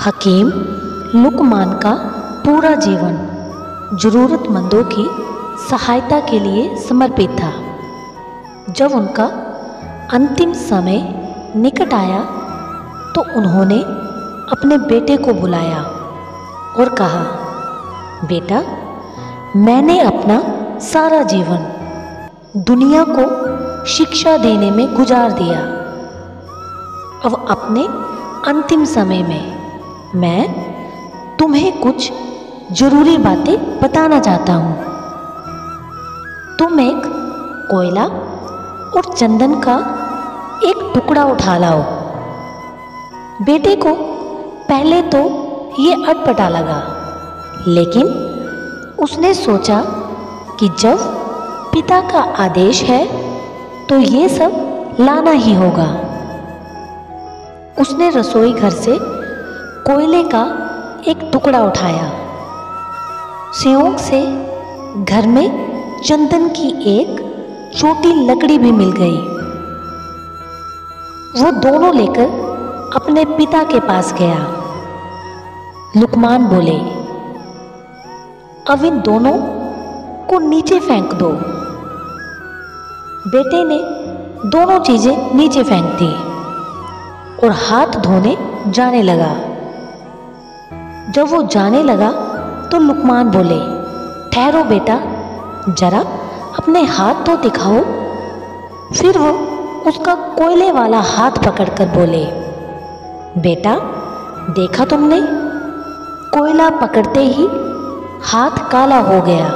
हकीम लुकमान का पूरा जीवन ज़रूरतमंदों की सहायता के लिए समर्पित था। जब उनका अंतिम समय निकट आया तो उन्होंने अपने बेटे को बुलाया और कहा, बेटा, मैंने अपना सारा जीवन दुनिया को शिक्षा देने में गुजार दिया। अब अपने अंतिम समय में मैं तुम्हें कुछ जरूरी बातें बताना चाहता हूँ। तुम एक कोयला और चंदन का एक टुकड़ा उठा लाओ। बेटे को पहले तो ये अटपटा लगा, लेकिन उसने सोचा कि जब पिता का आदेश है तो ये सब लाना ही होगा। उसने रसोई घर से कोयले का एक टुकड़ा उठाया। संयोग से घर में चंदन की एक छोटी लकड़ी भी मिल गई। वो दोनों लेकर अपने पिता के पास गया। लुकमान बोले, अब इन दोनों को नीचे फेंक दो। बेटे ने दोनों चीजें नीचे फेंक दी और हाथ धोने जाने लगा। जब वो जाने लगा तो लुकमान बोले, ठहरो बेटा, जरा अपने हाथ तो दिखाओ। फिर वो उसका कोयले वाला हाथ पकड़कर बोले, बेटा, देखा तुमने, कोयला पकड़ते ही हाथ काला हो गया,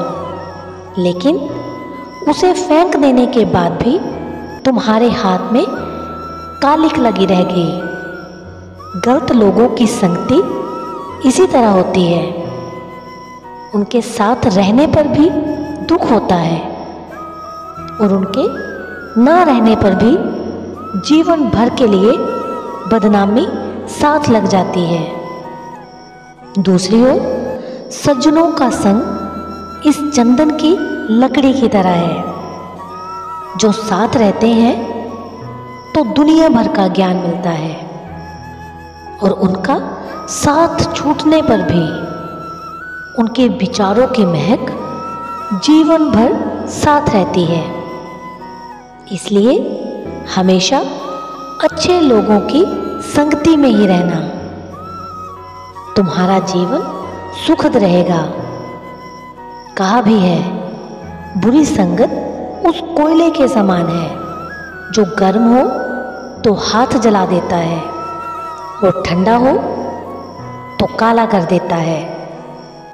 लेकिन उसे फेंक देने के बाद भी तुम्हारे हाथ में कालिख लगी रह गई। गलत लोगों की संगति इसी तरह होती है। उनके साथ रहने पर भी दुख होता है और उनके ना रहने पर भी जीवन भर के लिए बदनामी साथ लग जाती है। दूसरी ओर सज्जनों का संग इस चंदन की लकड़ी की तरह है, जो साथ रहते हैं तो दुनिया भर का ज्ञान मिलता है और उनका साथ छूटने पर भी उनके विचारों की महक जीवन भर साथ रहती है। इसलिए हमेशा अच्छे लोगों की संगति में ही रहना। तुम्हारा जीवन सुखद रहेगा। कहा भी है, बुरी संगत उस कोयले के समान है जो गर्म हो तो हाथ जला देता है और ठंडा हो तो काला कर देता है।